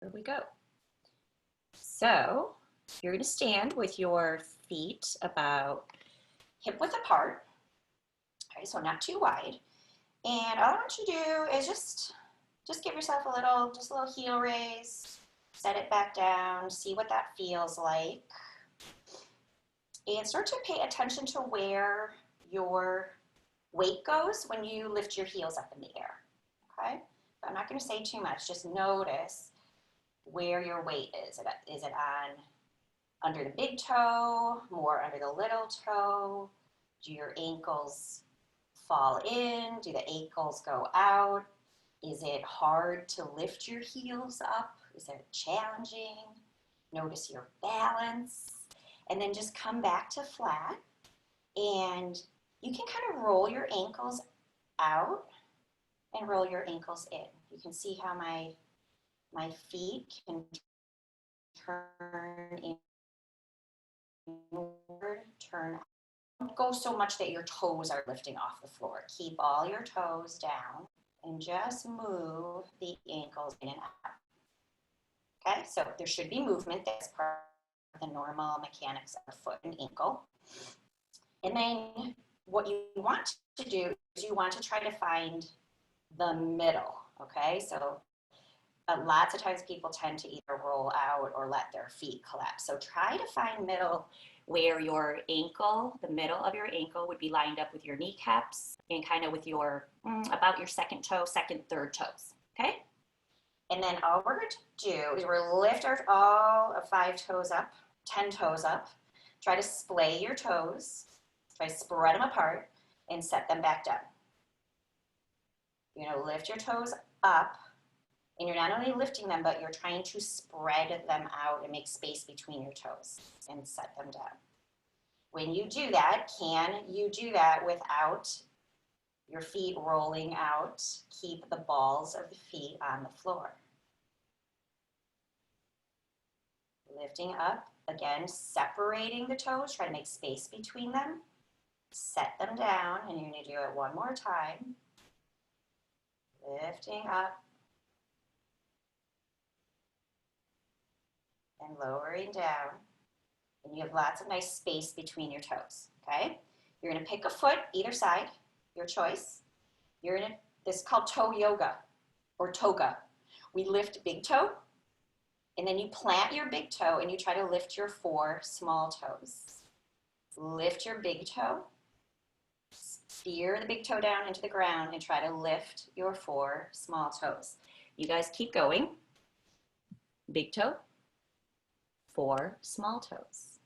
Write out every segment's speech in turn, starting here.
Here we go. So you're going to stand with your feet about hip width apart. Okay, so not too wide. And all I want you to do is just give yourself a little heel raise, set it back down, see what that feels like. And start to pay attention to where your weight goes when you lift your heels up in the air. Okay? But I'm not going to say too much, just notice where your weight is. Is it on under the big toe, more under the little toe? Do your ankles fall in? Do the ankles go out? Is it hard to lift your heels up? Is it challenging? Notice your balance. And then just come back to flat. And you can kind of roll your ankles out and roll your ankles in. You can see how my feet can turn inward, turn out. Don't go so much that your toes are lifting off the floor. Keep all your toes down and just move the ankles in and out. Okay, so there should be movement. That's part of the normal mechanics of a foot and ankle. And then what you want to do is you want to try to find the middle, okay? So lots of times people tend to either roll out or let their feet collapse. So try to find middle where your ankle, the middle of your ankle would be lined up with your kneecaps and kind of with your, about your second toe, second, third toes, okay? And then all we're going to do is we're going to lift all of 5 toes up, 10 toes up. Try to splay your toes. Try to spread them apart and set them back down. You're going to lift your toes up, and you're not only lifting them, but you're trying to spread them out and make space between your toes and set them down. When you do that, can you do that without your feet rolling out? Keep the balls of the feet on the floor. Lifting up, again, separating the toes, try to make space between them. Set them down, and you're going to do it one more time. Lifting up and lowering down. And you have lots of nice space between your toes, okay? You're going to pick a foot either side, your choice. This is called toe yoga or toga. We lift big toe, and then you plant your big toe and you try to lift your 4 small toes. Lift your big toe, steer the big toe down into the ground and try to lift your 4 small toes. You guys keep going. Big toe, 4 small toes.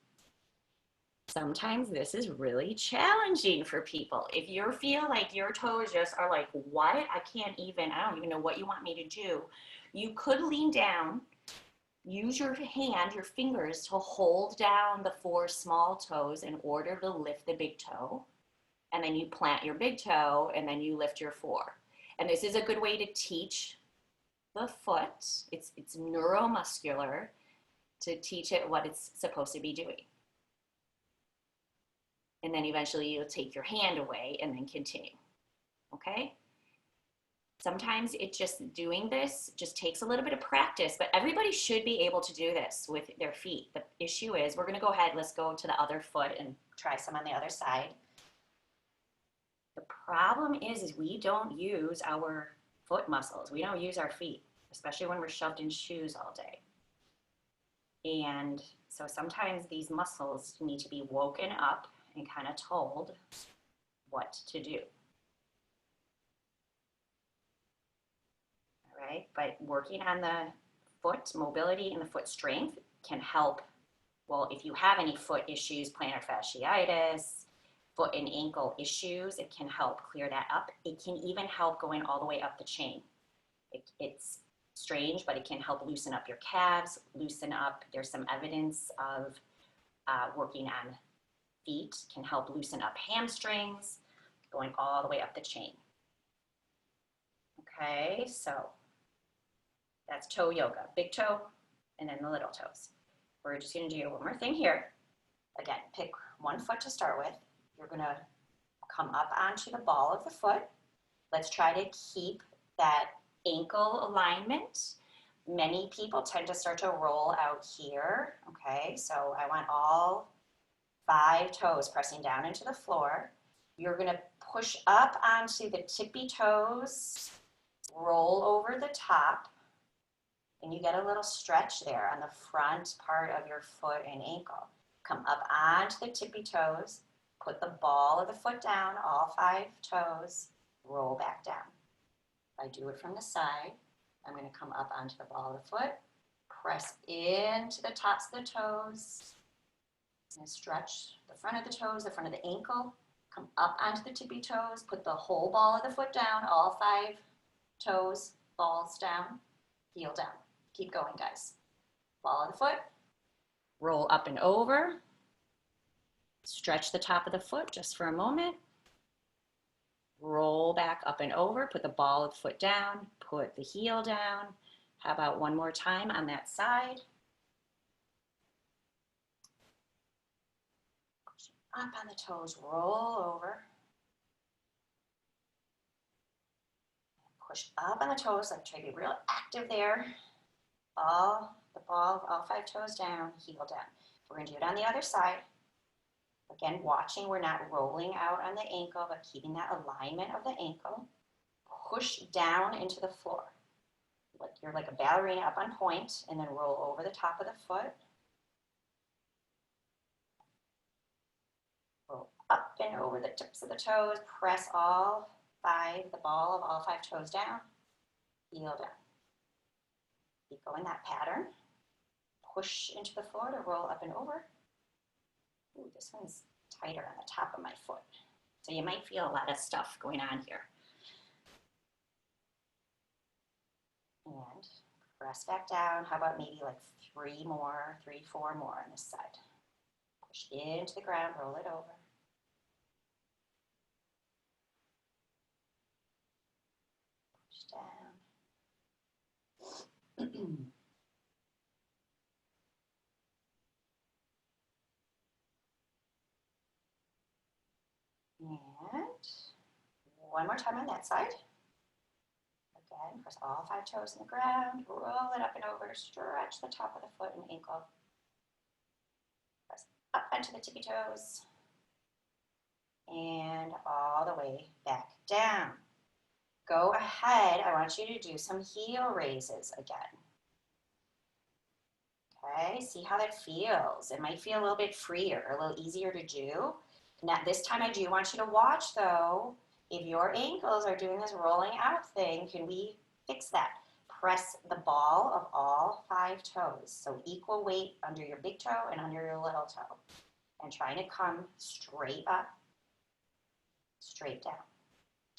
Sometimes this is really challenging for people. If you feel like your toes just are like, what? I don't even know what you want me to do. You could lean down, use your hand, your fingers to hold down the 4 small toes in order to lift the big toe. And then you plant your big toe and then you lift your 4. And this is a good way to teach the foot. It's neuromuscular to teach it what it's supposed to be doing. And then eventually you'll take your hand away and then continue, okay? Sometimes doing this just takes a little bit of practice, but everybody should be able to do this with their feet. The issue is, we're gonna go ahead, let's go to the other foot and try some on the other side. The problem is we don't use our foot muscles. We don't use our feet, especially when we're shoved in shoes all day. And so sometimes these muscles need to be woken up and kind of told what to do. All right, but working on the foot mobility and the foot strength can help. Well, if you have any foot issues, plantar fasciitis, foot and ankle issues, it can help clear that up. It can even help going all the way up the chain. It's strange, but it can help loosen up your calves, loosen up. There's some evidence of working on feet can help loosen up hamstrings, going all the way up the chain. Okay, so that's toe yoga, big toe, and then the little toes. We're just gonna do one more thing here. Again, pick one foot to start with. You're gonna come up onto the ball of the foot. Let's try to keep that ankle alignment, Many people tend to start to roll out here, okay? So I want all 5 toes pressing down into the floor. You're gonna push up onto the tippy toes, roll over the top, and you get a little stretch there on the front part of your foot and ankle. Come up onto the tippy toes, put the ball of the foot down, all 5 toes, roll back down. If I do it from the side, I'm going to come up onto the ball of the foot, press into the tops of the toes, and stretch the front of the toes, the front of the ankle, come up onto the tippy toes, put the whole ball of the foot down, all 5 toes, balls down, heel down. Keep going, guys. Ball of the foot, roll up and over, stretch the top of the foot just for a moment, roll back up and over, put the ball of the foot down, put the heel down. How about one more time on that side? Push up on the toes, roll over. Push up on the toes, like try to be real active there. The ball, all 5 toes down, heel down. We're gonna do it on the other side. Again, watching, we're not rolling out on the ankle, but keeping that alignment of the ankle. Push down into the floor. Like you're like a ballerina up on point, and then roll over the top of the foot. Roll up and over the tips of the toes. Press all 5, the ball of all 5 toes down. Heel down. Keep going that pattern. Push into the floor to roll up and over. Ooh, this one's tighter on the top of my foot. So you might feel a lot of stuff going on here. And press back down. How about maybe like 3, 4 more on this side. Push into the ground, roll it over. Push down. And one more time on that side. Again, press all 5 toes in the ground, roll it up and over, stretch the top of the foot and ankle. Press up onto the tippy toes, and all the way back down. Go ahead, I want you to do some heel raises again. Okay, see how that feels. It might feel a little bit freer, a little easier to do. Now, this time I do want you to watch though. If your ankles are doing this rolling out thing, can we fix that? Press the ball of all 5 toes. So equal weight under your big toe and under your little toe. And trying to come straight up, straight down.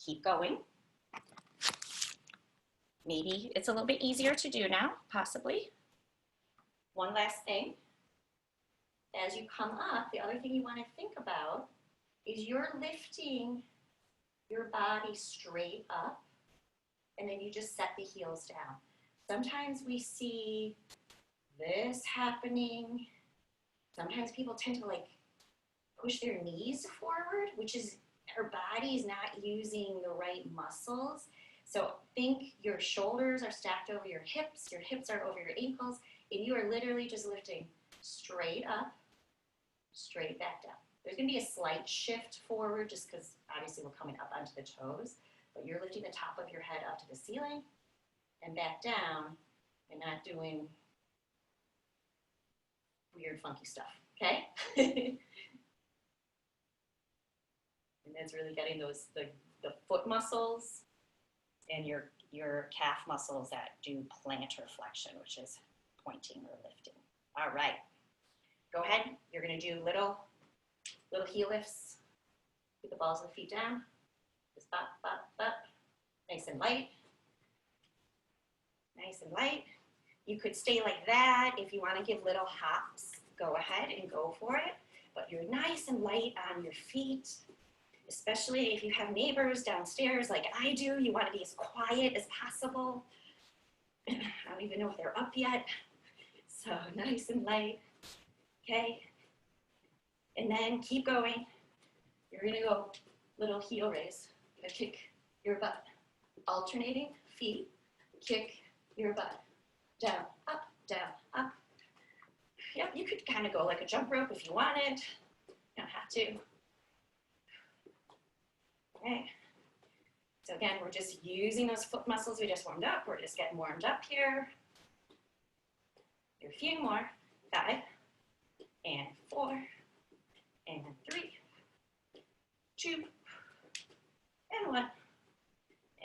Keep going. Maybe it's a little bit easier to do now, possibly. One last thing. As you come up, the other thing you want to think about is you're lifting your body straight up, and then you just set the heels down. Sometimes we see this happening. Sometimes people tend to like push their knees forward, which is our body is not using the right muscles. So think your shoulders are stacked over your hips are over your ankles, and you are literally just lifting straight up, straight back down. There's going to be a slight shift forward just because obviously we're coming up onto the toes, but you're lifting the top of your head up to the ceiling and back down and not doing weird, funky stuff, okay? And that's really getting those the foot muscles and your calf muscles that do plantar flexion, which is pointing or lifting. All right, go ahead. You're going to do little heel lifts. Keep the balls of the feet down. Just bop, bop, bop. Nice and light. Nice and light. You could stay like that. If you want to give little hops, go ahead and go for it. But you're nice and light on your feet, especially if you have neighbors downstairs like I do. You want to be as quiet as possible. I don't even know if they're up yet. So nice and light. Okay. And then keep going. You're going to go little heel raise. You're going to kick your butt. Alternating feet, kick your butt. down, up, down, up. Yep, you could kind of go like a jump rope if you wanted. You don't have to. Okay. So again, we're just using those foot muscles we just warmed up. We're just getting warmed up here. Do a few more. 5 and 4 and 3, 2 and 1.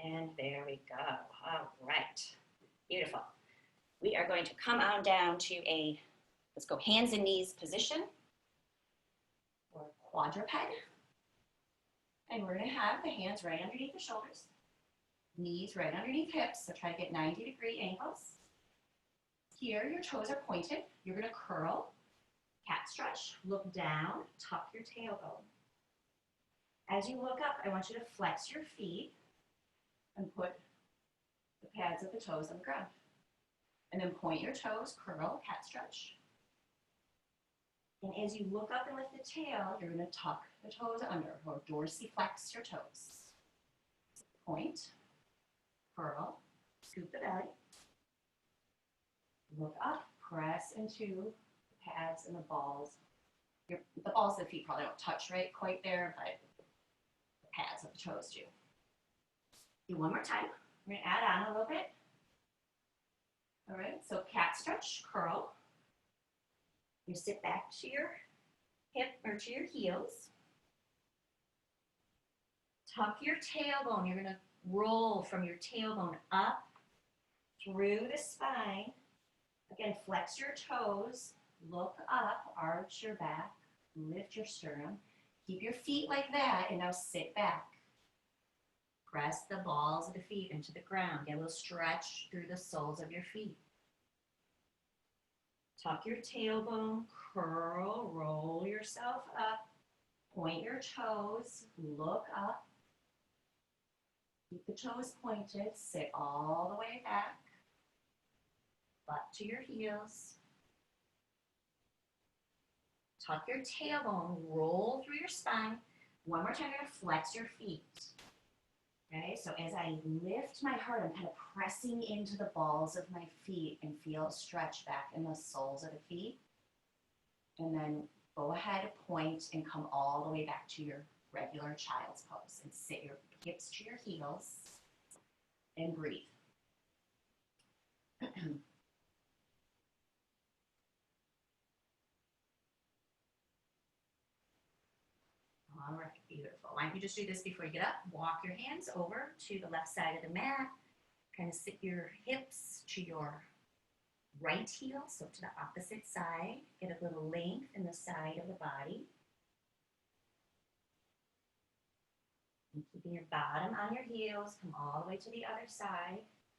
And there we go. All right. Beautiful. We are going to come on down to a, let's go hands and knees position, or quadruped. And we're going to have the hands right underneath the shoulders, knees right underneath hips, so try to get 90-degree angles. Here, your toes are pointed. You're going to curl, cat stretch, look down, tuck your tailbone. As you look up, I want you to flex your feet and put the pads of the toes on the ground. And then point your toes, curl, cat stretch. And as you look up and lift the tail, you're going to tuck the toes under, or dorsiflex your toes. Point, curl, scoop the belly. Look up, press into the pads and the balls. The balls of the feet probably don't touch right quite there, but the pads of the toes do. Do one more time. We're going to add on a little bit. All right, so cat stretch, curl. You sit back to your hip or to your heels. Tuck your tailbone. You're going to roll from your tailbone up through the spine. Again, flex your toes, look up, arch your back, lift your sternum. Keep your feet like that, and now sit back. Press the balls of the feet into the ground. Get a little stretch through the soles of your feet. Tuck your tailbone, curl, roll yourself up, point your toes, look up. Keep the toes pointed, sit all the way back. Butt to your heels. Tuck your tailbone, roll through your spine. One more time, you're going to flex your feet. Okay, so as I lift my heart, I'm kind of pressing into the balls of my feet and feel a stretch back in the soles of the feet. And then go ahead, point, and come all the way back to your regular child's pose. And sit your hips to your heels and breathe. All right, beautiful. Why don't you just do this before you get up? Walk your hands over to the left side of the mat. Kind of sit your hips to your right heel, so to the opposite side. Get a little length in the side of the body. And keeping your bottom on your heels, come all the way to the other side.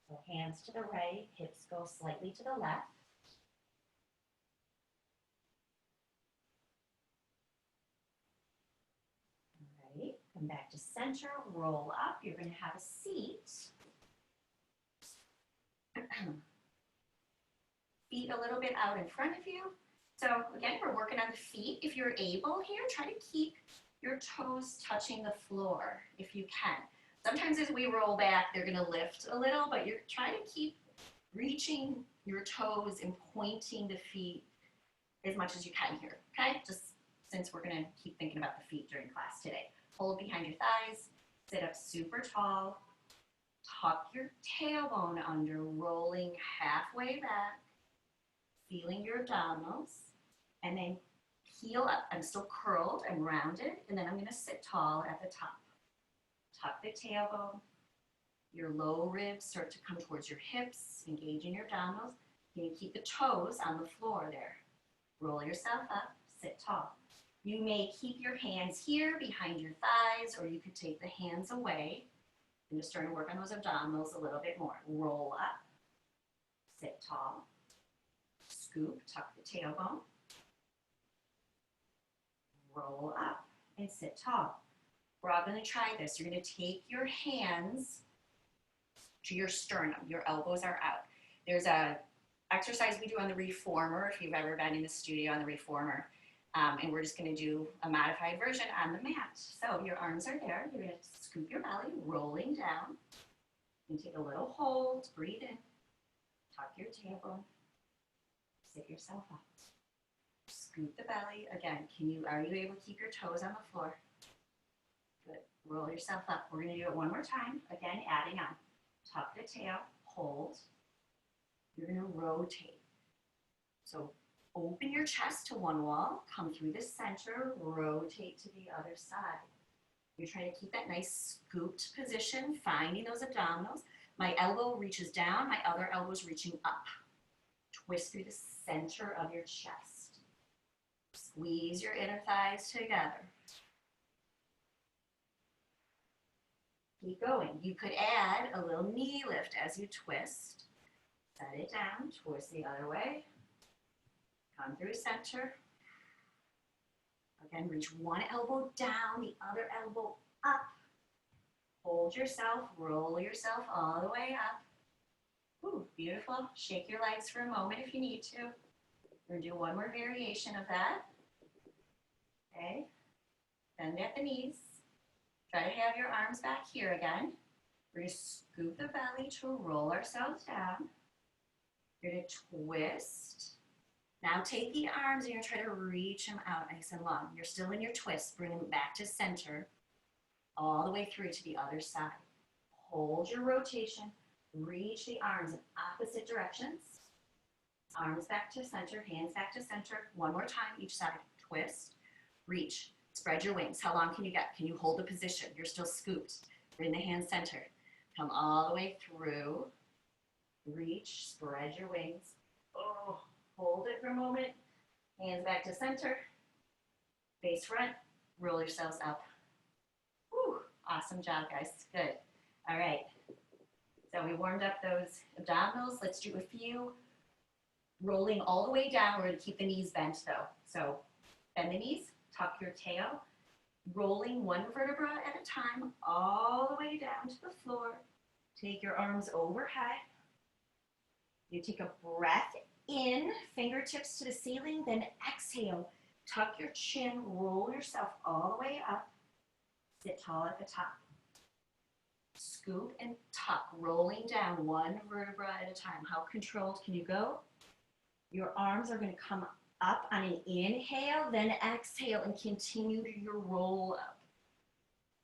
So hands to the right, hips go slightly to the left. Come back to center, roll up. You're going to have a seat. Feet a little bit out in front of you. So again, we're working on the feet. If you're able here, try to keep your toes touching the floor if you can. Sometimes as we roll back, they're going to lift a little, but you're trying to keep reaching your toes and pointing the feet as much as you can here, okay? Just since we're going to keep thinking about the feet during class today. Hold behind your thighs, sit up super tall, tuck your tailbone under, rolling halfway back, feeling your abdominals, and then heel up. I'm still curled and rounded, and then I'm going to sit tall at the top. Tuck the tailbone. Your low ribs start to come towards your hips, engaging your abdominals. You can keep the toes on the floor there. Roll yourself up, sit tall. You may keep your hands here behind your thighs, or you could take the hands away and just start to work on those abdominals a little bit more. Roll up, sit tall, scoop, tuck the tailbone, roll up, and sit tall. We're all going to try this. You're going to take your hands to your sternum. Your elbows are out. There's a exercise we do on the reformer, if you've ever been in the studio on the reformer. And we're just going to do a modified version on the mat. So your arms are there. You're going to scoop your belly, rolling down. And take a little hold. Breathe in. Tuck your tailbone. Sit yourself up. Scoop the belly. Again, are you able to keep your toes on the floor? Good. Roll yourself up. We're going to do it one more time. Again, adding on. Tuck the tail. Hold. You're going to rotate. So open your chest to one wall. Come through the center. Rotate to the other side. You're trying to keep that nice scooped position, finding those abdominals. My elbow reaches down. My other elbow is reaching up. Twist through the center of your chest. Squeeze your inner thighs together. Keep going. You could add a little knee lift as you twist. Set it down, twist the other way. Come through center. Again, reach one elbow down, the other elbow up. Hold yourself, roll yourself all the way up. Ooh, beautiful. Shake your legs for a moment if you need to. We're going to do one more variation of that. Okay. Bend at the knees. Try to have your arms back here again. We're going to scoop the belly to roll ourselves down. You're going to twist. Now take the arms and you're going to try to reach them out nice and long. You're still in your twist. Bring them back to center. All the way through to the other side. Hold your rotation. Reach the arms in opposite directions. Arms back to center, hands back to center. One more time, each side. Twist, reach, spread your wings. How long can you get? Can you hold the position? You're still scooped. Bring the hands centered. Come all the way through. Reach, spread your wings. Oh, hold it for a moment. Hands back to center. Face front. Roll yourselves up. Whew, awesome job, guys. Good. All right. So we warmed up those abdominals. Let's do a few rolling all the way down. We're going to keep the knees bent though. So bend the knees, tuck your tail, rolling one vertebra at a time all the way down to the floor. Take your arms overhead. You take a breath in, fingertips to the ceiling, then exhale. Tuck your chin, roll yourself all the way up. Sit tall at the top. Scoop and tuck, rolling down one vertebra at a time. How controlled can you go? Your arms are going to come up on an inhale, then exhale and continue your roll up.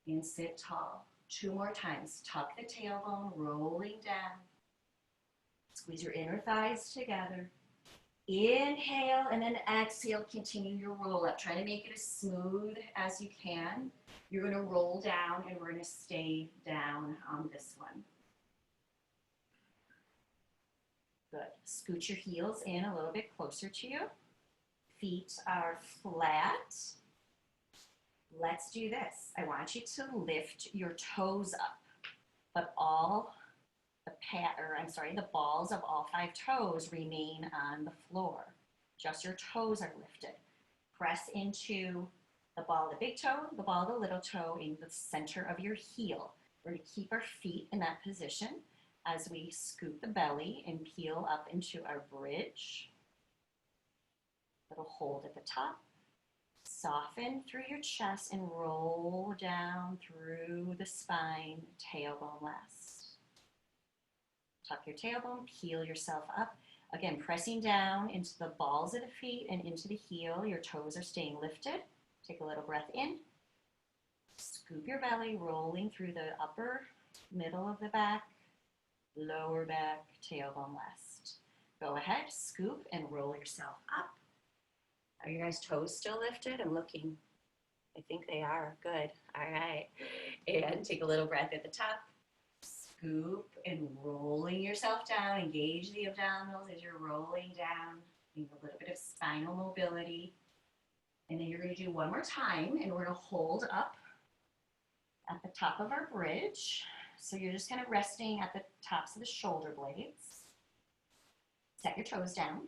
And sit tall. Two more times. Tuck the tailbone, rolling down. Squeeze your inner thighs together. Inhale and then exhale, continue your roll up. Try to make it as smooth as you can. You're going to roll down and we're going to stay down on this one. Good. Scoot your heels in a little bit closer to you. Feet are flat. Let's do this. I want you to lift your toes up, but the balls of all 5 toes remain on the floor. Just your toes are lifted. Press into the ball of the big toe, the ball of the little toe in the center of your heel. We're going to keep our feet in that position as we scoop the belly and peel up into our bridge. Little hold at the top. Soften through your chest and roll down through the spine, tailbone last. Tuck your tailbone, peel yourself up. Again, pressing down into the balls of the feet and into the heel. Your toes are staying lifted. Take a little breath in. Scoop your belly, rolling through the upper, middle of the back, lower back, tailbone last. Go ahead, scoop and roll yourself up. Are your guys' toes still lifted? I'm looking. I think they are. Good. All right. And take a little breath at the top. Scoop and rolling yourself down. Engage the abdominals as you're rolling down. Need a little bit of spinal mobility. And then you're going to do one more time, and we're going to hold up at the top of our bridge. So you're just kind of resting at the tops of the shoulder blades. Set your toes down.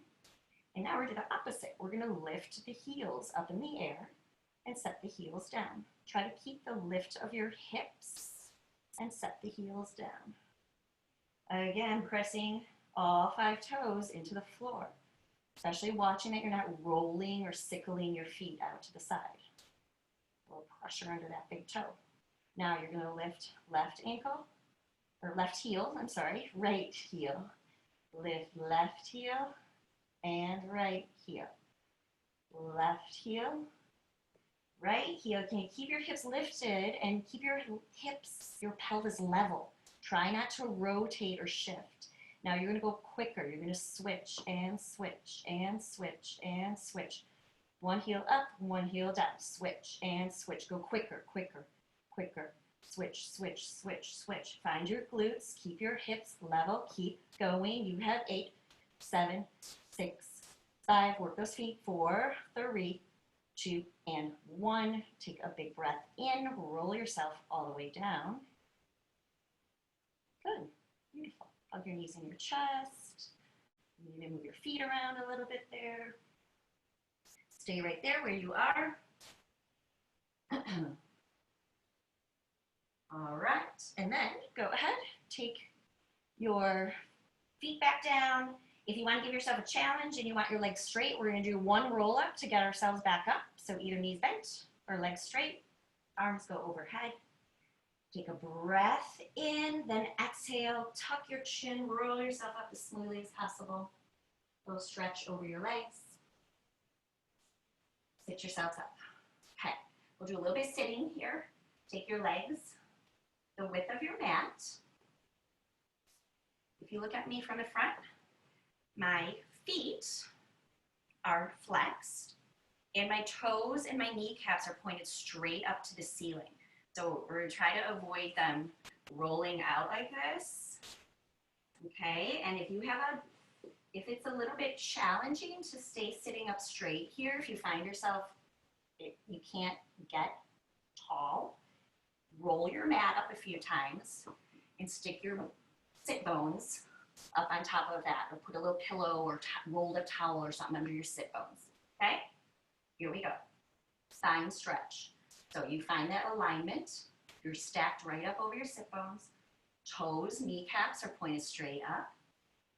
And now we're going to do the opposite. We're going to lift the heels up in the air and set the heels down. Try to keep the lift of your hips and set the heels down. Again, pressing all 5 toes into the floor. Especially watching that you're not rolling or sickling your feet out to the side. A little pressure under that big toe. Now you're going to lift left heel, right heel. Lift left heel and right heel. Left heel, right heel. Can you keep your hips lifted and keep your hips, your pelvis level? Try not to rotate or shift. Now you're going to go quicker. You're going to switch and switch and switch and switch. One heel up, one heel down. Switch and switch. Go quicker, quicker, quicker. Switch, switch, switch, switch. Find your glutes. Keep your hips level. Keep going. You have 8, 7, 6, 5. Work those feet. 4, 3, 2, and 1. Take a big breath in. Roll yourself all the way down. Good. Beautiful. Hug your knees in your chest. You need to move your feet around a little bit there. Stay right there where you are. All right, and then go ahead, take your feet back down. If you want to give yourself a challenge and you want your legs straight, we're going to do one roll up to get ourselves back up. So either knees bent or legs straight, arms go overhead. Take a breath in, then exhale, tuck your chin, roll yourself up as smoothly as possible. A little stretch over your legs. Sit yourselves up. Okay, we'll do a little bit of sitting here. Take your legs the width of your mat. If you look at me from the front, my feet are flexed and my toes and my kneecaps are pointed straight up to the ceiling. So we're going to try to avoid them rolling out like this. Okay, and if it's a little bit challenging to stay sitting up straight here, if you find yourself, you can't get tall, roll your mat up a few times and stick your sit bones up on top of that, or put a little pillow or rolled up towel or something under your sit bones. Okay, here we go. Spine stretch. So you find that alignment. You're stacked right up over your sit bones. Toes, kneecaps are pointed straight up.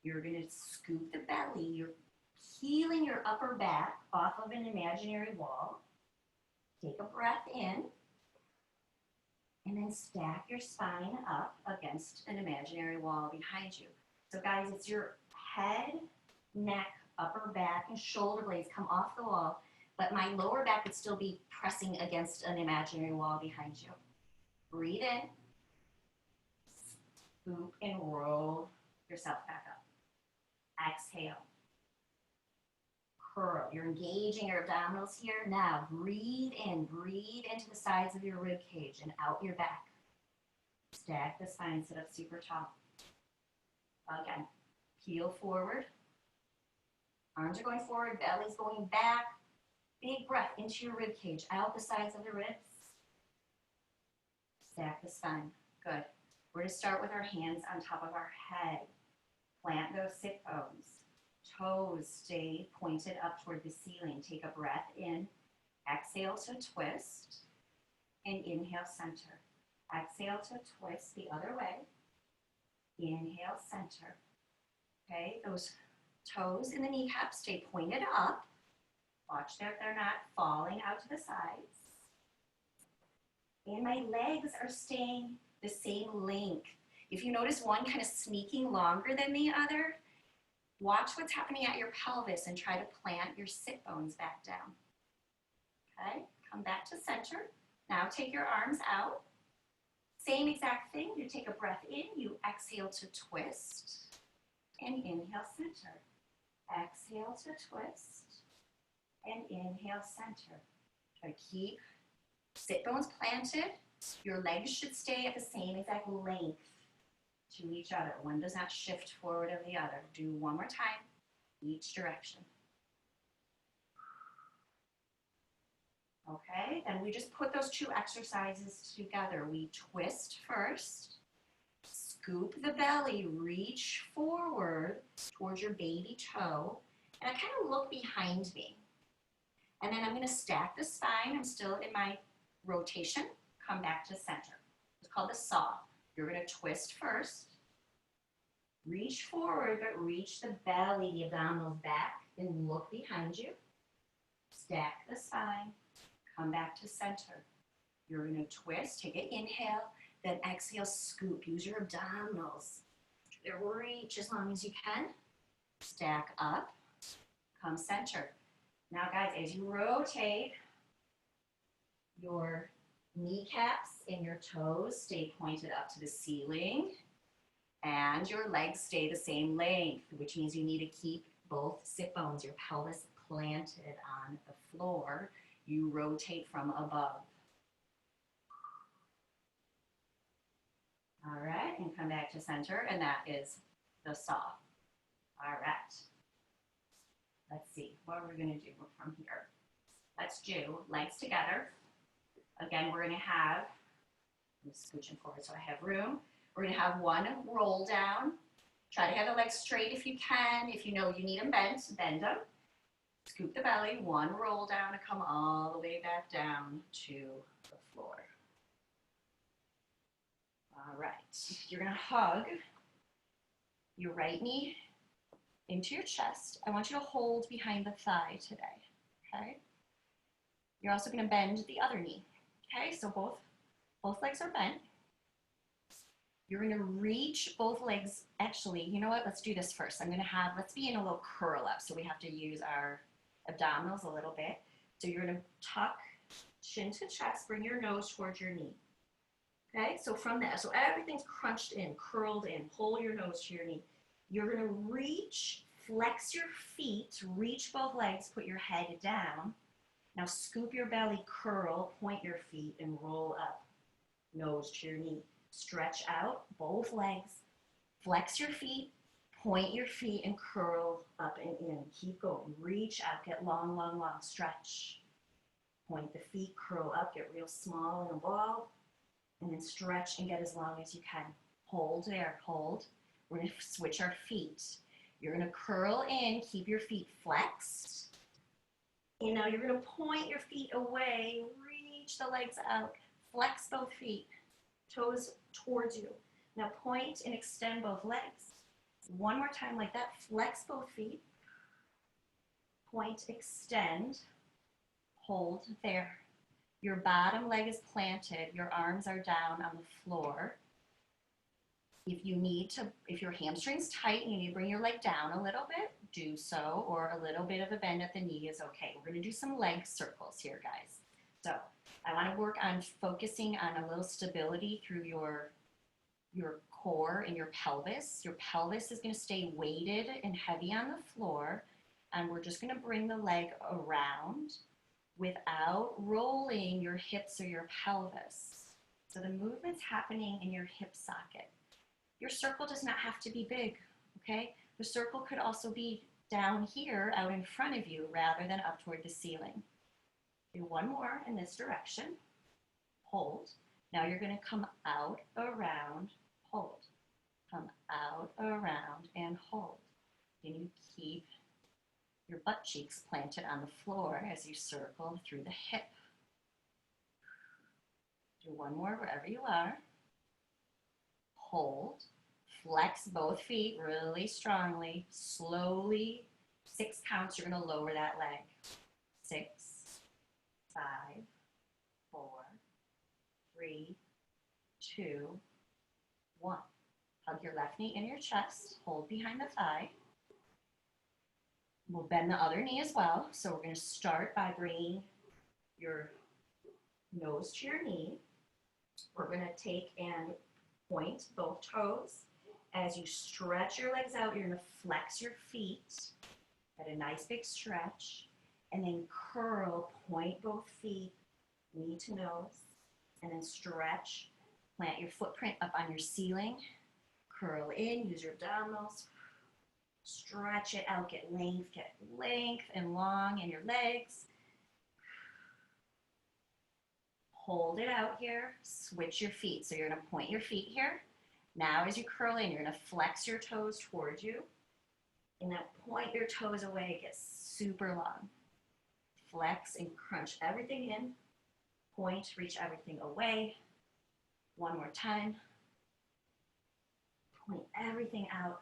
You're going to scoop the belly. You're peeling your upper back off of an imaginary wall. Take a breath in. And then stack your spine up against an imaginary wall behind you. So guys, it's your head, neck, upper back, and shoulder blades come off the wall, but my lower back would still be pressing against an imaginary wall behind you. Breathe in, scoop and roll yourself back up. Exhale. Curl. You're engaging your abdominals here. Now breathe into the sides of your rib cage and out your back. Stack the spine, sit up super tall. Again, heel forward. Arms are going forward, belly's going back. Big breath into your rib cage, out the sides of the ribs. Stack the spine. Good. We're going to start with our hands on top of our head. Plant those sit bones. Toes stay pointed up toward the ceiling. Take a breath in. Exhale to twist. And inhale, center. Exhale to twist the other way. Inhale, center. Okay, those toes and the kneecaps stay pointed up. Watch that they're not falling out to the sides. And my legs are staying the same length. If you notice one kind of sneaking longer than the other, watch what's happening at your pelvis and try to plant your sit bones back down. Okay, come back to center. Now take your arms out. Same exact thing. You take a breath in, you exhale to twist, and inhale, center. Exhale to twist, and inhale, center. Try to keep sit bones planted. Your legs should stay at the same exact length to each other. One does not shift forward of the other. Do one more time, each direction. Okay, then we just put those two exercises together. We twist first, scoop the belly, reach forward towards your baby toe, and I kind of look behind me. And then I'm going to stack the spine. I'm still in my rotation. Come back to center. It's called the saw. You're going to twist first, reach forward, but reach the belly, the abdominals back, and look behind you. Stack the spine. Come back to center. You're going to twist, take an inhale, then exhale, scoop. Use your abdominals. Reach as long as you can. Stack up. Come center. Now, guys, as you rotate, your kneecaps and your toes stay pointed up to the ceiling, and your legs stay the same length, which means you need to keep both sit bones, your pelvis planted on the floor. You rotate from above. All right, and come back to center, and that is the saw. All right. Let's see, what are we gonna do from here? Let's do legs together. Again, we're gonna have, I'm scooching forward so I have room. We're gonna have one roll down. Try to have the legs straight if you can. If you know you need them bent, bend them. Scoop the belly, one roll down and come all the way back down to the floor. All right, you're gonna hug your right knee into your chest. I want you to hold behind the thigh today, okay? You're also gonna bend the other knee, okay? So both legs are bent. You're gonna reach both legs. Actually, you know what? Let's do this first. Let's be in a little curl up. So we have to use our abdominals a little bit. So you're gonna tuck chin to chest, bring your nose towards your knee. Okay, so from that, so everything's crunched in, curled in, pull your nose to your knee. You're gonna reach, flex your feet, reach both legs, put your head down. Now scoop your belly, curl, point your feet, and roll up, nose to your knee. Stretch out both legs, flex your feet, point your feet, and curl up and in. Keep going, reach out, get long, long, long, stretch. Point the feet, curl up, get real small in a ball, and then stretch and get as long as you can. Hold there, hold. We're gonna switch our feet. You're gonna curl in, keep your feet flexed. And now you're gonna point your feet away, reach the legs out, flex both feet, toes towards you. Now point and extend both legs. One more time like that, flex both feet. Point, extend, hold there. Your bottom leg is planted, your arms are down on the floor. If your hamstring's tight and you need to bring your leg down a little bit, do so, or a little bit of a bend at the knee is okay. We're gonna do some leg circles here, guys. So I wanna work on focusing on a little stability through your core and your pelvis. Your pelvis is gonna stay weighted and heavy on the floor, and we're just gonna bring the leg around without rolling your hips or your pelvis. So the movement's happening in your hip socket. Your circle does not have to be big, okay? The circle could also be down here out in front of you rather than up toward the ceiling. Do one more in this direction. Hold. Now you're gonna come out, around, hold. Come out, around, and hold. And you keep your butt cheeks planted on the floor as you circle through the hip. Do one more wherever you are. Hold. Flex both feet really strongly. Slowly, 6 counts, you're gonna lower that leg. 6, 5, 4, 3, 2, 1. Hug your left knee in your chest. Hold behind the thigh. We'll bend the other knee as well. So we're going to start by bringing your nose to your knee. We're going to take and point both toes. As you stretch your legs out, you're going to flex your feet at a nice big stretch, and then curl, point both feet, knee to nose, and then stretch. Plant your footprint up on your ceiling. Curl in, use your abdominals. Stretch it out, get length and long in your legs. Hold it out here, switch your feet. So you're gonna point your feet here. Now as you curl in, you're gonna flex your toes towards you. And then point your toes away, get super long. Flex and crunch everything in. Point, reach everything away. One more time. Point everything out.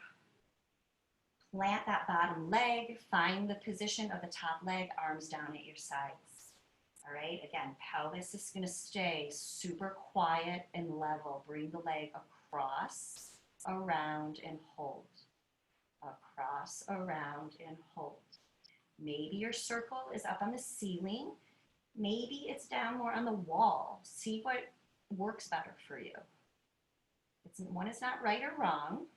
Plant that bottom leg, find the position of the top leg, arms down at your sides. All right, again, pelvis is gonna stay super quiet and level. Bring the leg across. around, and hold. Across, around, and hold. Maybe your circle is up on the ceiling. Maybe it's down more on the wall. See what works better for you. One is not right or wrong.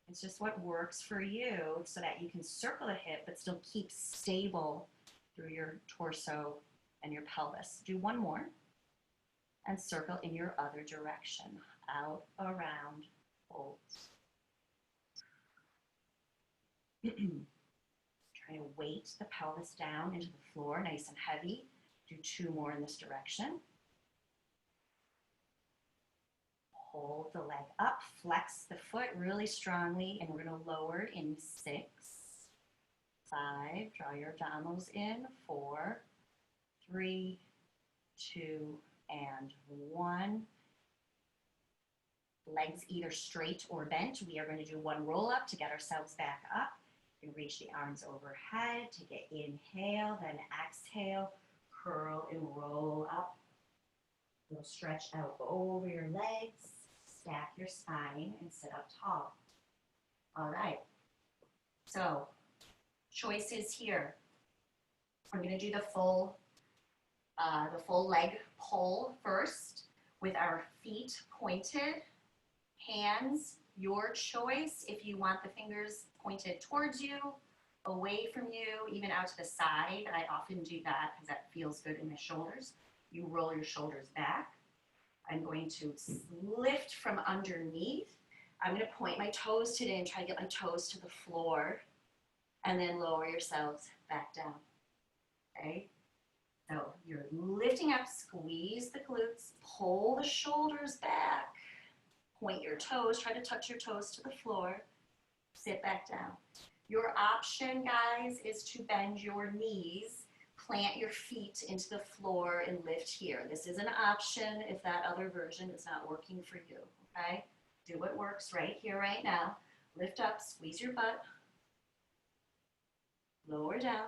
It's just what works for you so that you can circle the hip but still keep stable through your torso and your pelvis. Do one more and circle in your other direction. Out, around, hold. Try to weight the pelvis down into the floor, nice and heavy. Do two more in this direction. Hold the leg up, flex the foot really strongly, and we're going to lower it in 6, 5, draw your abdominals in, 4, 3, 2, and 1. Legs either straight or bent. We are going to do one roll up to get ourselves back up. You can reach the arms overhead. Take an inhale, then exhale, curl and roll up. You'll stretch out over your legs. Stack your spine and sit up tall. All right. So, choices here. We're going to do the full leg pull first with our feet pointed, hands, your choice. If you want the fingers pointed towards you, away from you, even out to the side. I often do that because that feels good in the shoulders. You roll your shoulders back. I'm going to lift from underneath. I'm going to point my toes today and try to get my toes to the floor, and then lower yourselves back down. Okay? So you're lifting up, squeeze the glutes, pull the shoulders back, point your toes, try to touch your toes to the floor, sit back down. Your option, guys, is to bend your knees, plant your feet into the floor, and lift here. This is an option if that other version is not working for you, okay? Do what works right here, right now. Lift up, squeeze your butt, lower down.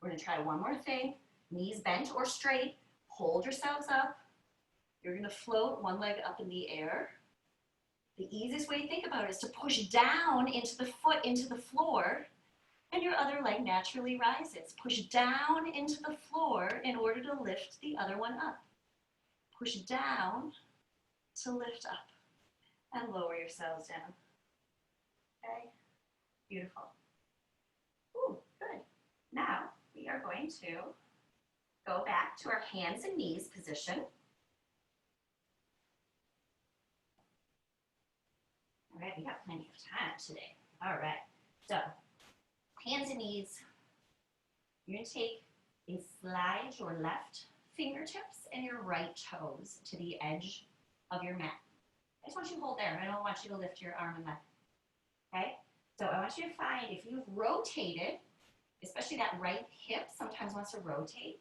We're gonna try one more thing. Knees bent or straight, hold yourselves up. You're gonna float one leg up in the air. The easiest way to think about it is to push down into the foot, into the floor, and your other leg naturally rises. Push down into the floor in order to lift the other one up. Push down to lift up and lower yourselves down. Okay, beautiful. Ooh, good. Now we are going to go back to our hands and knees position. All right, we got plenty of time today. All right, so hands and knees. You're gonna take and slide your left fingertips and your right toes to the edge of your mat. I just want you to hold there. I don't want you to lift your arm and leg. Okay? So I want you to find if you've rotated, especially that right hip sometimes wants to rotate,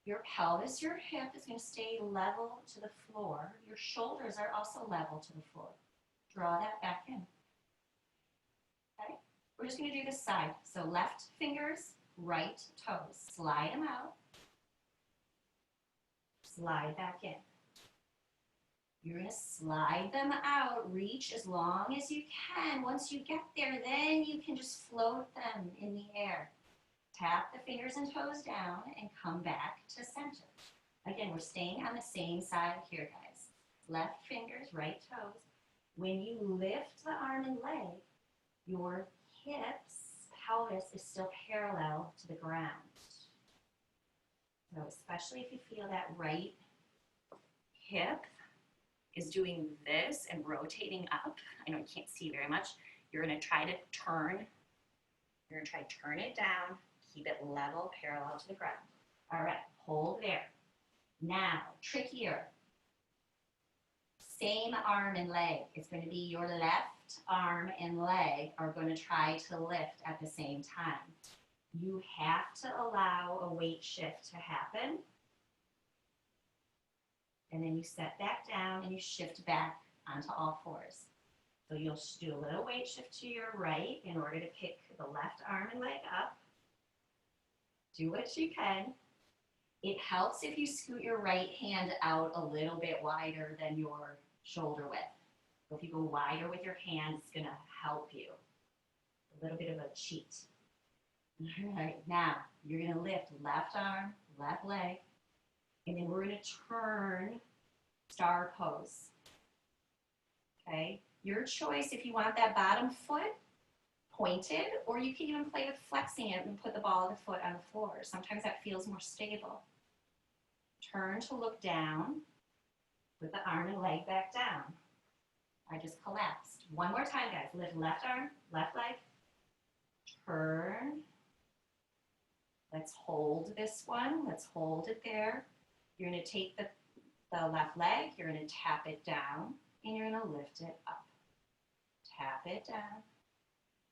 your pelvis, your hip is going to stay level to the floor. Your shoulders are also level to the floor. Draw that back in. Okay? We're just going to do this side. So left fingers, right toes. Slide them out. Slide back in. You're going to slide them out. Reach as long as you can. Once you get there, then you can just float them in the air. Tap the fingers and toes down and come back to center. Again, we're staying on the same side here, guys. Left fingers, right toes. When you lift the arm and leg, your hips, pelvis is still parallel to the ground. So especially if you feel that right hip is doing this and rotating up. I know you can't see very much. You're going to try to turn. You're going to try to turn it down. Keep it level, parallel to the ground. All right, hold there. Now, trickier. Same arm and leg. It's going to be your left arm and leg are going to try to lift at the same time. You have to allow a weight shift to happen. And then you set back down and you shift back onto all fours. So you'll do a little weight shift to your right in order to pick the left arm and leg up. Do what you can. It helps if you scoot your right hand out a little bit wider than your shoulder width. So if you go wider with your hands, it's going to help you. A little bit of a cheat. All right, now you're going to lift left arm, left leg, and then we're going to turn star pose. Okay, your choice if you want that bottom foot pointed, or you can even play with flexing it and put the ball of the foot on the floor. Sometimes that feels more stable. Turn to look down, put the arm and leg back down. I just collapsed. One more time, guys. Lift left arm, left leg, turn. Let's hold this one. Let's hold it there. You're going to take the left leg, you're going to tap it down, and you're going to lift it up. Tap it down,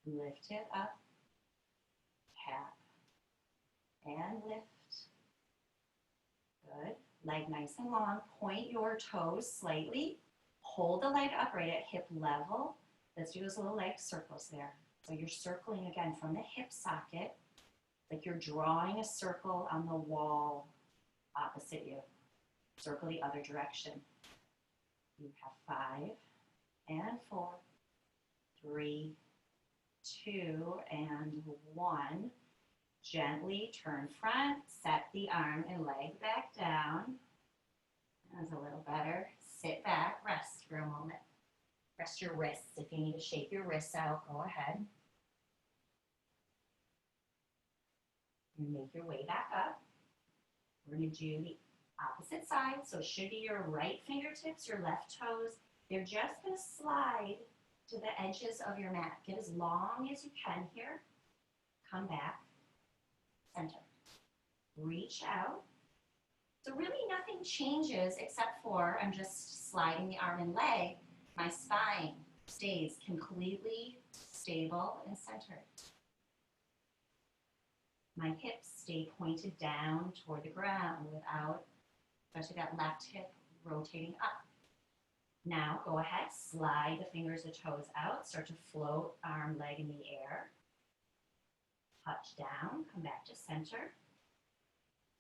lift it up, tap, and lift. Good. Leg nice and long. Point your toes slightly. Hold the leg upright at hip level. Let's do those little leg circles there. So you're circling again from the hip socket, like you're drawing a circle on the wall opposite you. Circle the other direction. You have 5 and 4, 3, 2, and 1. Gently turn front, set the arm and leg back down. That's a little better. Sit back, rest for a moment. Rest your wrists. If you need to shake your wrists out, go ahead. And make your way back up. We're going to do the opposite side. So it should be your right fingertips, your left toes. They're just going to slide to the edges of your mat. Get as long as you can here. Come back. Center. Reach out. So really nothing changes except for I'm just sliding the arm and leg. My spine stays completely stable and centered. My hips stay pointed down toward the ground without, especially that left hip rotating up. Now go ahead, slide the fingers, the toes out, start to float arm, leg in the air. Touch down, come back to center.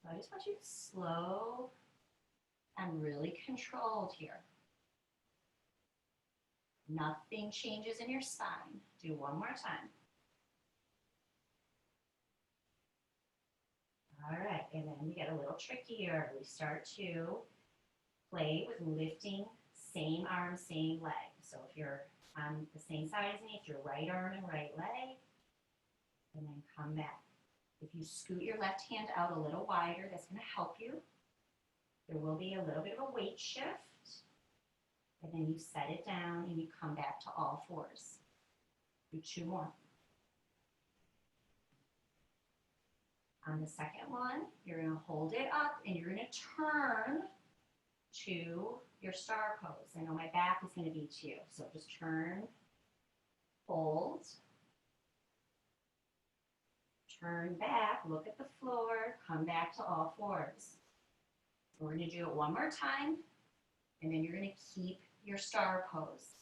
So I just want you to slow and really controlled here. Nothing changes in your spine. Do one more time. All right, and then we get a little trickier. We start to play with lifting same arm, same leg. So if you're on the same side as me, it's your right arm and right leg, and then come back. If you scoot your left hand out a little wider, that's going to help you. There will be a little bit of a weight shift. And then you set it down and you come back to all fours. Do 2 more. On the second one, you're going to hold it up and you're going to turn to your star pose. I know my back is going to be to you, so just turn, hold. Turn back, look at the floor, come back to all fours. We're going to do it one more time, and then you're going to keep your star pose.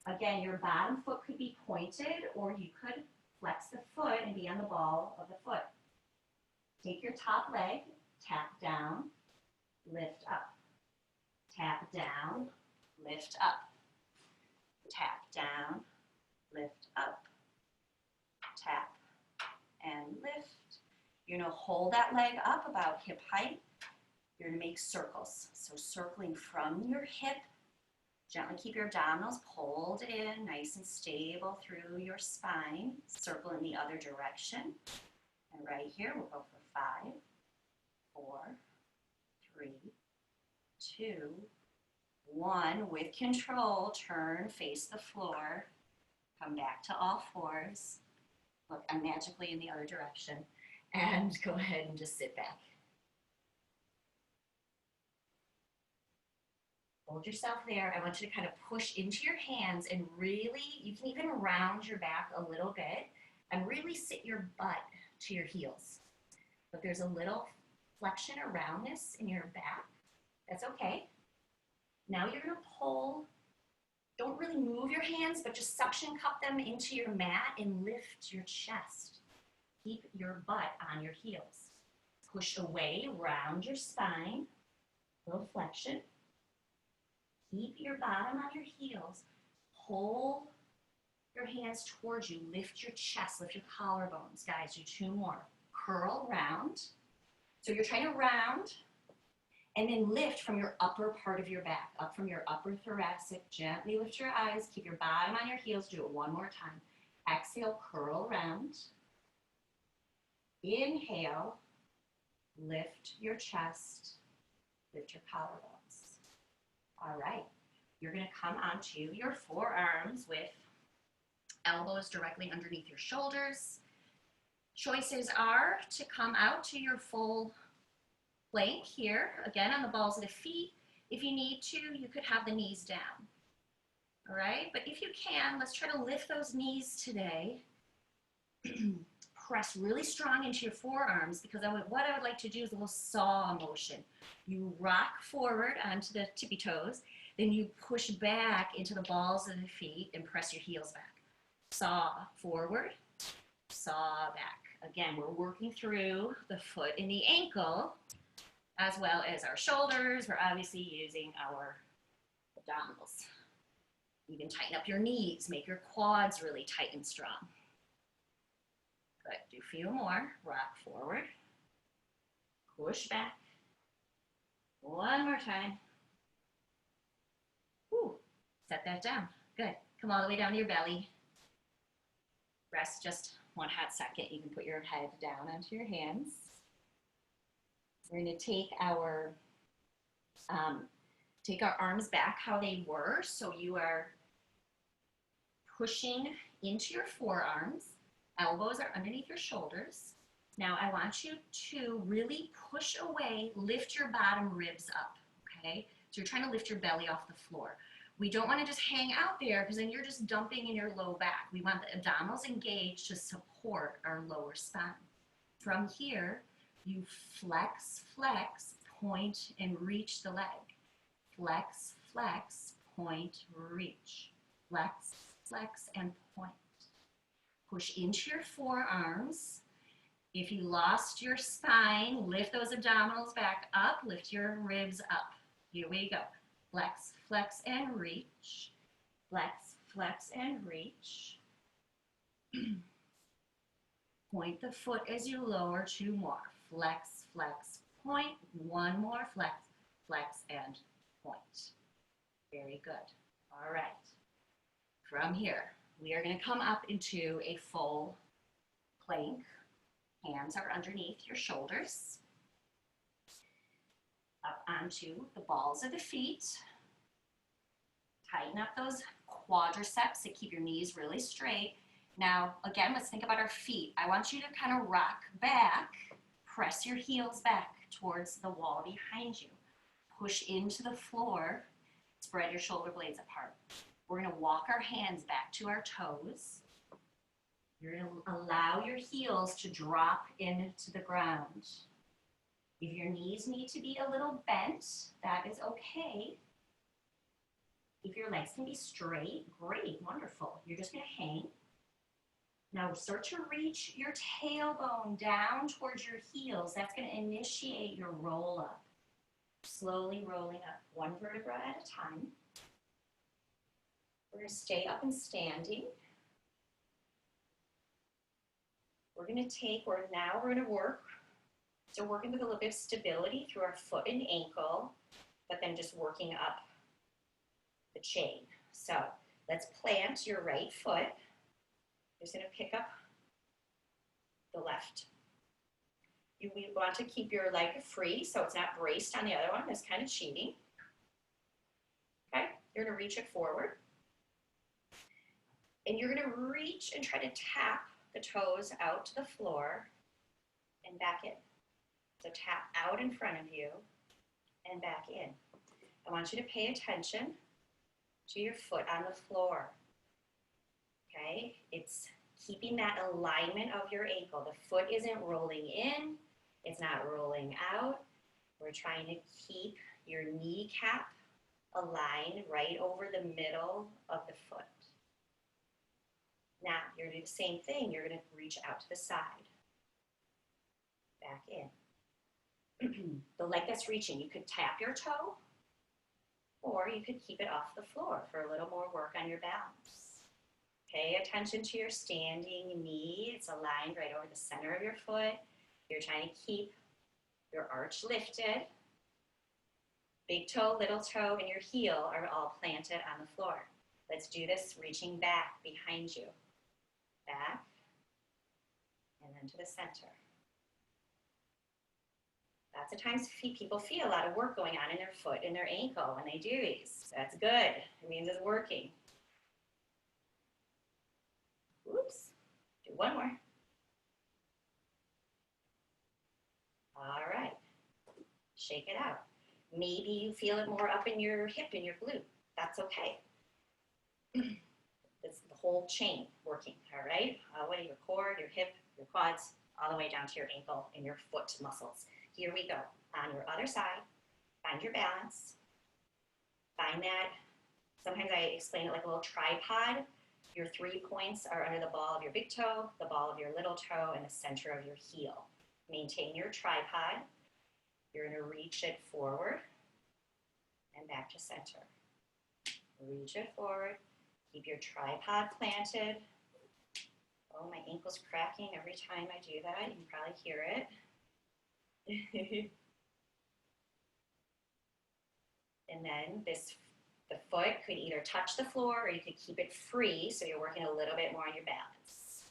Again, your bottom foot could be pointed, or you could flex the foot and be on the ball of the foot. Take your top leg, tap down, lift up. Tap down, lift up. Tap down, lift up. Tap and lift. You're going to hold that leg up about hip height. You're going to make circles. So circling from your hip, gently keep your abdominals pulled in, nice and stable through your spine. Circle in the other direction. And right here, we'll go for 5, 4, 3, 2, 1. With control, turn, face the floor. Come back to all fours. Look, I'm magically in the other direction. And go ahead and just sit back. Hold yourself there. I want you to kind of push into your hands and really, you can even round your back a little bit and really sit your butt to your heels. But there's a little flexion or roundness in your back. That's okay. Now you're going to pull. Don't really move your hands, but just suction cup them into your mat and lift your chest. Keep your butt on your heels. Push away, round your spine. Little flexion. Keep your bottom on your heels. pull your hands towards you. Lift your chest, lift your collarbones. Guys, do 2 more. Curl round. So you're trying to round and then lift from your upper part of your back, up from your upper thoracic. Gently lift your eyes. Keep your bottom on your heels. Do it 1 more time. Exhale, curl round. Inhale, lift your chest, lift your collarbones. All right, you're gonna come onto your forearms with elbows directly underneath your shoulders. Choices are to come out to your full plank here, again on the balls of the feet. If you need to, you could have the knees down. All right, but if you can, let's try to lift those knees today. Press really strong into your forearms, because what I would like to do is a little saw motion. You rock forward onto the tippy toes, then you push back into the balls of the feet and press your heels back. Saw forward, saw back. Again, we're working through the foot and the ankle, as well as our shoulders. We're obviously using our abdominals. You can tighten up your knees, make your quads really tight and strong. Good, do a few more. Rock forward, push back. 1 more time. Whew. Set that down. Good. Come all the way down to your belly. Rest just 1 hot second. You can put your head down onto your hands. We're going to take our arms back how they were. So you are pushing into your forearms. Elbows are underneath your shoulders. Now I want you to really push away, lift your bottom ribs up, okay? So you're trying to lift your belly off the floor. We don't want to just hang out there, because then you're just dumping in your low back. We want the abdominals engaged to support our lower spine. From here, you flex, flex, point, and reach the leg. Flex, flex, point, reach. Flex, flex, and point. Push into your forearms. If you lost your spine, lift those abdominals back up, lift your ribs up. Here we go. Flex, flex, and reach. Flex, flex, and reach. Point the foot as you lower. 2 more. Flex, flex, point. 1 more. Flex, flex, and point. Very good. All right. From here, we are going to come up into a full plank. Hands are underneath your shoulders. Up onto the balls of the feet. Tighten up those quadriceps to keep your knees really straight. Now, again, let's think about our feet. I want you to kind of rock back, press your heels back towards the wall behind you. Push into the floor, spread your shoulder blades apart. We're going to walk our hands back to our toes. You're going to allow your heels to drop into the ground. If your knees need to be a little bent, that is okay. If your legs can be straight, great, wonderful. You're just going to hang. Now start to reach your tailbone down towards your heels. That's going to initiate your roll up. Slowly rolling up 1 vertebra at a time. We're going to stay up and standing. We're going to work. So working with a little bit of stability through our foot and ankle, but then just working up the chain. So let's plant your right foot. Just going to pick up the left. You want to keep your leg free so it's not braced on the other one. That's kind of cheating. Okay, you're going to reach it forward. And you're going to reach and try to tap the toes out to the floor and back in. So tap out in front of you and back in. I want you to pay attention to your foot on the floor. Okay, it's keeping that alignment of your ankle. The foot isn't rolling in, it's not rolling out. We're trying to keep your kneecap aligned right over the middle of the foot. Now, you're going to do the same thing. You're going to reach out to the side. Back in. The leg that's reaching, you could tap your toe, or you could keep it off the floor for a little more work on your balance. Pay attention to your standing knee. It's aligned right over the center of your foot. You're trying to keep your arch lifted. Big toe, little toe, and your heel are all planted on the floor. Let's do this reaching back behind you. Back, and then to the center. Lots of times people feel a lot of work going on in their foot and their ankle when they do these. That's good. It means it's working. Oops. Do one more. All right. Shake it out. Maybe you feel it more up in your hip and your glute. That's okay. It's the whole chain working, all right? All the way your core, your hip, your quads, all the way down to your ankle and your foot muscles. Here we go. On your other side, find your balance. Find that. Sometimes I explain it like a little tripod. Your 3 points are under the ball of your big toe, the ball of your little toe, and the center of your heel. Maintain your tripod. You're going to reach it forward and back to center. Reach it forward. Keep your tripod planted. Oh, my ankle's cracking every time I do that. You can probably hear it. And then the foot could either touch the floor or you could keep it free so you're working a little bit more on your balance.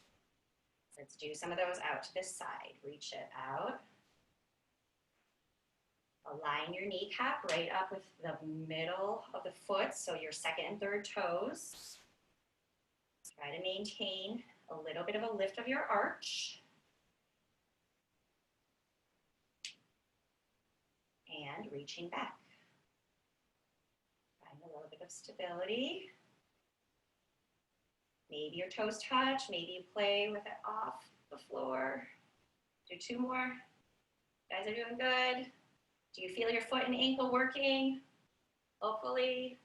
Let's do some of those out to this side. Reach it out. Align your kneecap right up with the middle of the foot, so your second and third toes. Try to maintain a little bit of a lift of your arch. And reaching back. Find a little bit of stability. Maybe your toes touch, maybe you play with it off the floor. Do 2 more. You guys are doing good. Do you feel your foot and ankle working? Hopefully.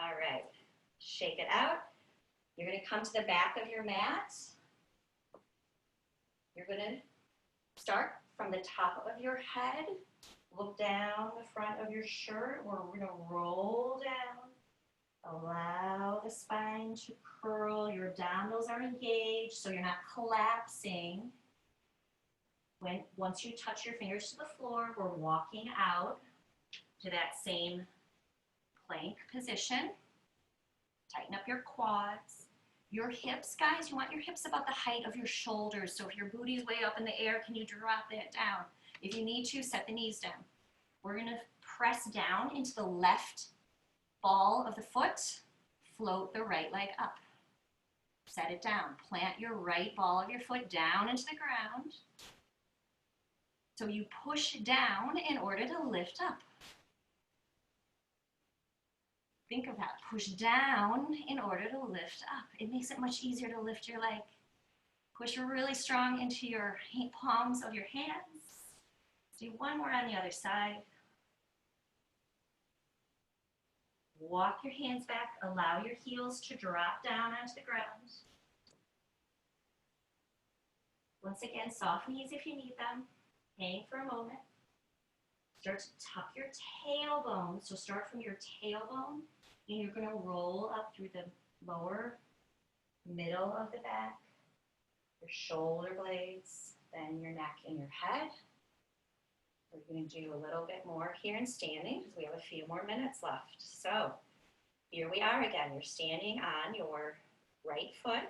All right. Shake it out. You're going to come to the back of your mat. You're going to start from the top of your head. Look down the front of your shirt. We're going to roll down. Allow the spine to curl. Your abdominals are engaged, so you're not collapsing. Once you touch your fingers to the floor, we're walking out to that same plank position. Tighten up your quads. Your hips, guys, you want your hips about the height of your shoulders. So if your booty's way up in the air, can you drop that down? If you need to, set the knees down. We're going to press down into the left ball of the foot. Float the right leg up. Set it down. Plant your right ball of your foot down into the ground. So you push down in order to lift up. Think of that. Push down in order to lift up. It makes it much easier to lift your leg. Push really strong into your palms of your hands. Do one more on the other side. Walk your hands back. Allow your heels to drop down onto the ground. Once again, soft knees if you need them. Hang for a moment. Start to tuck your tailbone. So start from your tailbone, and you're going to roll up through the lower middle of the back, your shoulder blades, then your neck and your head. We're going to do a little bit more here in standing because we have a few more minutes left. So here we are again. You're standing on your right foot.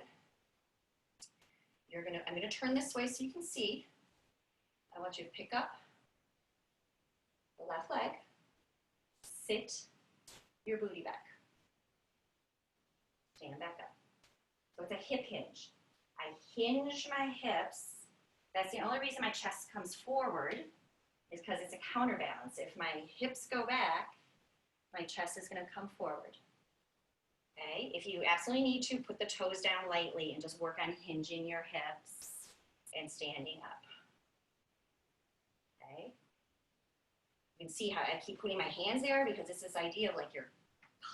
I'm going to turn this way so you can see. I want you to pick up the left leg, sit your booty back, stand back up. So it's a hip hinge. I hinge my hips. That's the only reason my chest comes forward is because it's a counterbalance. If my hips go back, my chest is going to come forward. Okay? If you absolutely need to, put the toes down lightly and just work on hinging your hips and standing up. Okay? You can see how I keep putting my hands there because it's this idea of like you're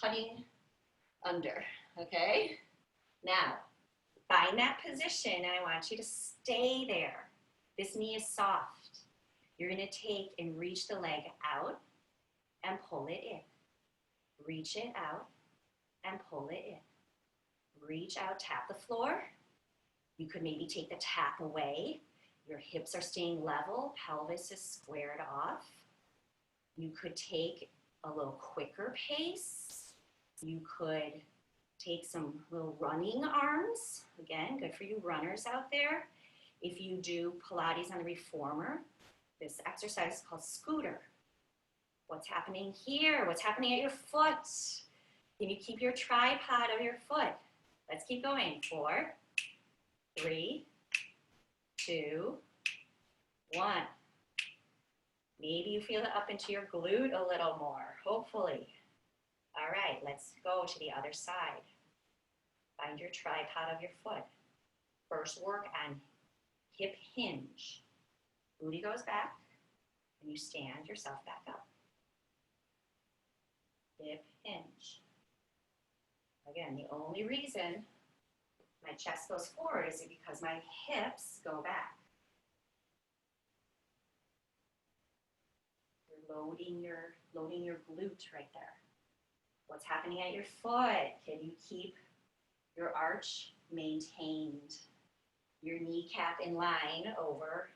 cutting under, okay? Now, find that position and I want you to stay there. This knee is soft. You're gonna take and reach the leg out and pull it in. Reach it out and pull it in. Reach out, tap the floor. You could maybe take the tap away. Your hips are staying level, pelvis is squared off. You could take a little quicker pace. You could take some little running arms. Again, good for you runners out there. If you do Pilates on the reformer, this exercise is called scooter. What's happening here? What's happening at your foot? Can you keep your tripod of your foot? Let's keep going. 4, 3, 2, 1. Maybe you feel it up into your glute a little more, hopefully. All right, let's go to the other side. Find your tripod of your foot. First work on hip hinge. Booty goes back, and you stand yourself back up. Hip hinge. Again, the only reason my chest goes forward is because my hips go back. You're loading your glute right there. What's happening at your foot? Can you keep your arch maintained? Your kneecap in line over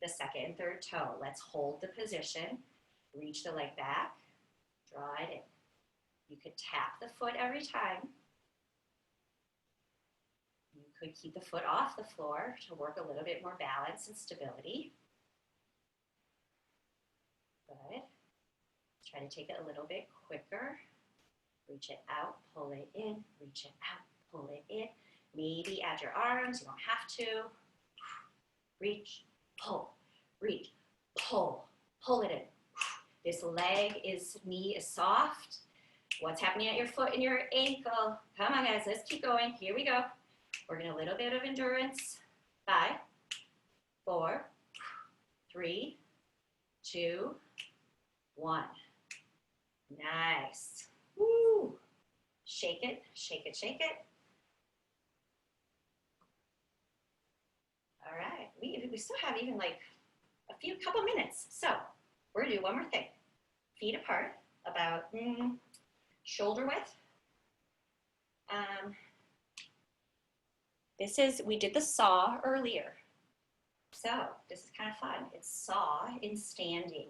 the second and third toe. Let's hold the position. Reach the leg back. Draw it in. You could tap the foot every time. You could keep the foot off the floor to work a little bit more balance and stability. Good. Try to take it a little bit quicker. Reach it out, pull it in, reach it out, pull it in. Maybe add your arms, you don't have to. Reach, pull, reach, pull it in. This knee is soft. What's happening at your foot and your ankle? Come on, guys, let's keep going. Here we go. We're gonna a little bit of endurance. 5, 4, 3, 2, 1. Nice. Woo. Shake it, shake it, shake it. All right, we still have even like a couple minutes. So we're gonna do one more thing. Feet apart, about shoulder width. We did the saw earlier. So this is kind of fun. It's saw in standing.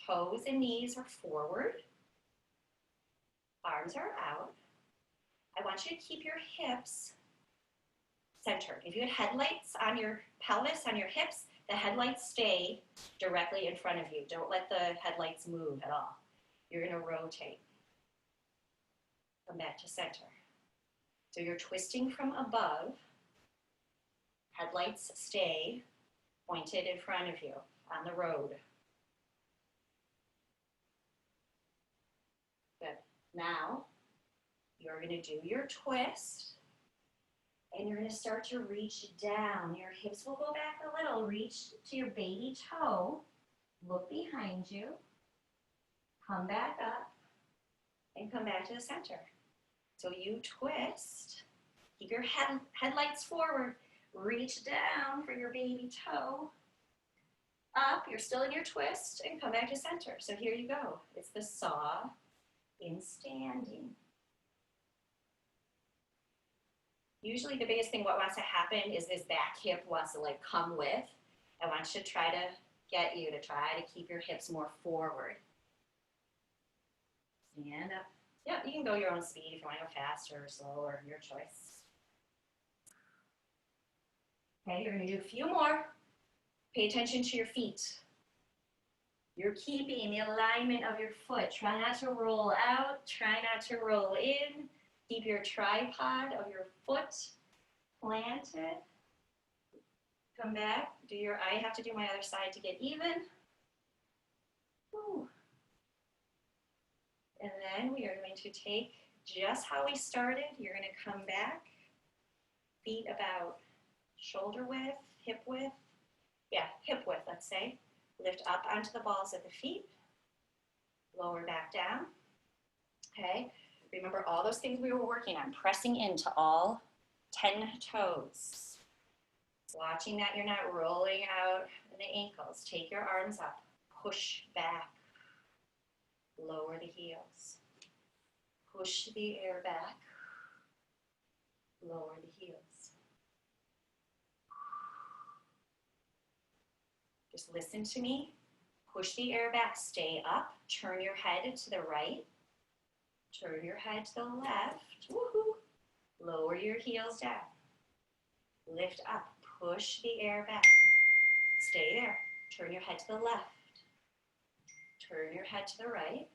Toes and knees are forward. Arms are out. I want you to keep your hips centered. If you had headlights on your pelvis, on your hips, the headlights stay directly in front of you. Don't let the headlights move at all. You're gonna rotate. Come back to center. So you're twisting from above. Headlights stay pointed in front of you on the road. Good. Now, you're going to do your twist, and you're going to start to reach down. Your hips will go back a little. Reach to your baby toe. Look behind you. Come back up, and come back to the center. So you twist. Keep your headlights forward. Reach down for your baby toe. Up, you're still in your twist, and come back to center. So here you go. It's the saw in standing. Usually the biggest thing what wants to happen is this back hip wants to like come with. I want you to try to get you to try to keep your hips more forward. Stand up. Yeah, you can go your own speed if you want to go faster or slower, your choice. Okay, you're going to do a few more. Pay attention to your feet. You're keeping the alignment of your foot. Try not to roll out. Try not to roll in. Keep your tripod of your foot planted. Come back. I have to do my other side to get even. Woo. And then we are going to take just how we started. You're going to come back. Feet about shoulder width, hip width. Yeah, hip width, let's say. Lift up onto the balls of the feet. Lower back down. Okay. Remember all those things we were working on. Pressing into all 10 toes. Watching that you're not rolling out the ankles. Take your arms up. Push back. Lower the heels. Push the air back. Lower the heels. Just listen to me. Push the air back, stay up. Turn your head to the right. Turn your head to the left. Woohoo. Lower your heels down. Lift up, push the air back. Stay there. Turn your head to the left. Turn your head to the right.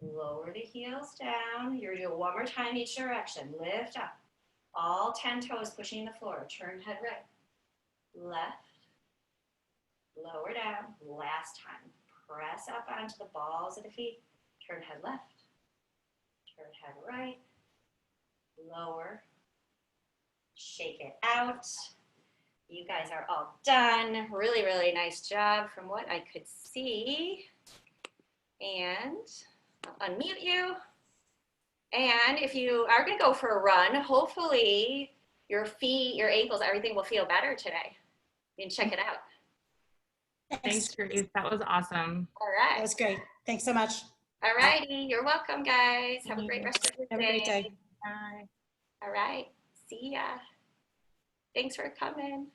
Lower the heels down. You're going to do it one more time each direction. Lift up. All 10 toes pushing the floor. Turn head right. Left. Lower down. Last time. Press up onto the balls of the feet. Turn head left. Turn head right. Lower. Shake it out. You guys are all done. Really, really nice job from what I could see. And I'll unmute you. And if you are going to go for a run, hopefully your feet, your ankles, everything will feel better today. You can check it out. Thanks, Grace. That was awesome. All right. That was great. Thanks so much. All righty. You're welcome, guys. Have a great rest of your day. Have a great day. Bye. All right. See ya. Thanks for coming.